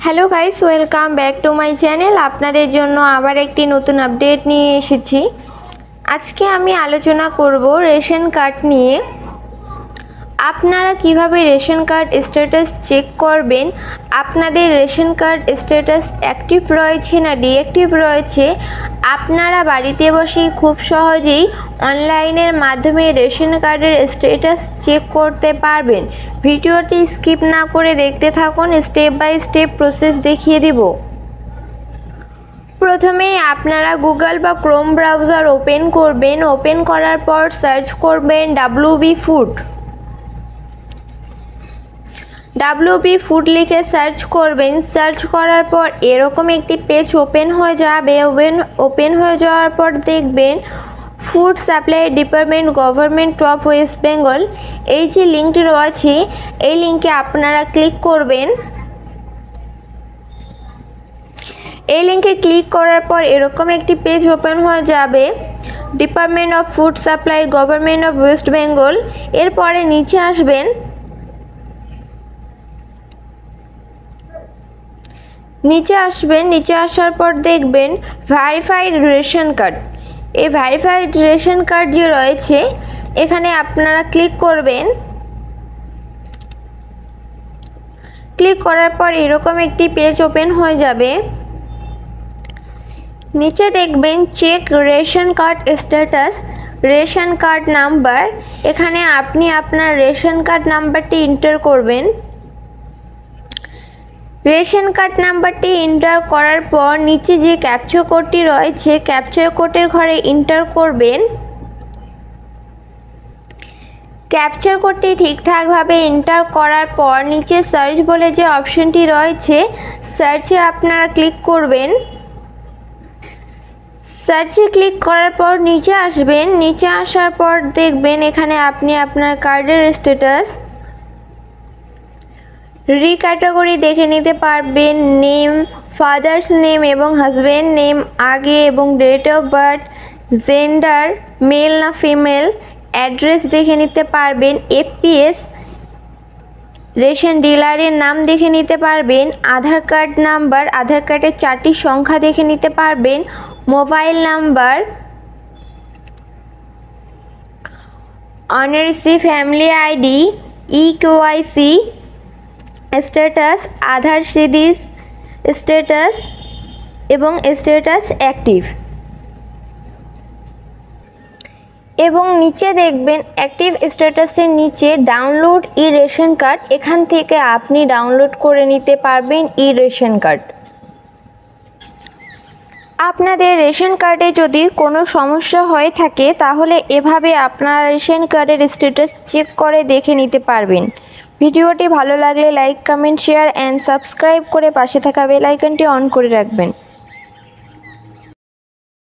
Hello guys, welcome back to my channel. আপনাদের জন্য আবার একটি নতুন আপডেট নিয়ে এসেছি। আজকে আমি আলোচনা করব রেশন কার্ড নিয়ে। আপনারা কিভাবে রেশন কার্ড স্ট্যাটাস চেক করবেন, আপনাদের রেশন কার্ড স্ট্যাটাস অ্যাক্টিভ রয়েছে না ডিঅ্যাক্টিভ রয়েছে, আপনারা বাড়িতে বসেই খুব সহজেই অনলাইনের মাধ্যমে রেশন কার্ডের স্ট্যাটাস চেক করতে পারবেন। ভিডিওটি স্কিপ না করে দেখতে থাকুন, স্টেপ বাই স্টেপ প্রসেস দেখিয়ে দিব। প্রথমেই আপনারা গুগল বা ক্রোম ব্রাউজার ওপেন করবেন। ওপেন করার পর সার্চ করবেন WB ফুড। WB ফুড লিখে সার্চ করবেন। সার্চ করার পর এরকম একটি পেজ ওপেন হয়ে যাবে। ওপেন হয়ে যাওয়ার পর দেখবেন food supply department government of West Bengal, এই যে লিঙ্কটি রয়েছে এই লিঙ্কে আপনারা ক্লিক করবেন। এই লিঙ্কে ক্লিক করার পর এরকম একটি পেজ ওপেন হয়ে যাবে, department of food supply government of West Bengal. এরপরে নিচে আসবেন। নিচে আসার পর দেখবেন ভেরিফাইড রেশন কার্ড। এই ভেরিফাইড রেশন কার্ড যে রয়েছে এখানে আপনারা ক্লিক করবেন। ক্লিক করার পর এরকম একটি পেজ ওপেন হয়ে যাবে। নিচে দেখবেন check ration card status, ration card number. এখানে আপনি আপনার রেশন কার্ড নাম্বারটি এন্টার করবেন। রেশন কার্ড নাম্বারটি এন্টার করার পর নিচে যে ক্যাপচার কোডটি রয়েছে ক্যাপচার কোডের ঘরে এন্টার করবেন। ক্যাপচার কোডটি ঠিকঠাকভাবে এন্টার করার পর নিচে সার্চ বলে যে অপশনটি রয়েছে সার্চে আপনারা ক্লিক করবেন। সার্চে ক্লিক করার পর নিচে আসবেন। নিচে আসার পর দেখবেন এখানে আপনি আপনার কার্ডের স্ট্যাটাস ক্যাটাগরি দেখে নিতে পারবেন। নেম, ফাদার্স নেম এবং হাজব্যান্ড নেম আগে এবং date of birth, gender male না ফিমেল, অ্যাড্রেস দেখে নিতে পারবেন। FPS রেশন ডিলারের নাম দেখে নিতে পারবেন। আধার কার্ড নাম্বার, আধার কার্ডের 4টি সংখ্যা দেখে নিতে পারবেন। মোবাইল নাম্বার, অনারেসি family ID, EKYC status, Aadhaar series status এবং স্ট্যাটাস অ্যাক্টিভ। এবং নিচে দেখবেন অ্যাক্টিভ স্ট্যাটাসের নিচে ডাউনলোড ই রেশন কার্ড, এখান থেকে আপনি ডাউনলোড করে নিতে পারবেন ই রেশন কার্ড। আপনাদের রেশন কার্ডে যদি কোনো সমস্যা হয়ে থাকে তাহলে এভাবে আপনারা রেশন কার্ডের স্ট্যাটাস চেক করে দেখে নিতে পারবেন। ভিডিওটি ভালো লাগলে like, comment, share and subscribe করে পাশে থাকা বেল আইকনটি অন করে রাখবেন।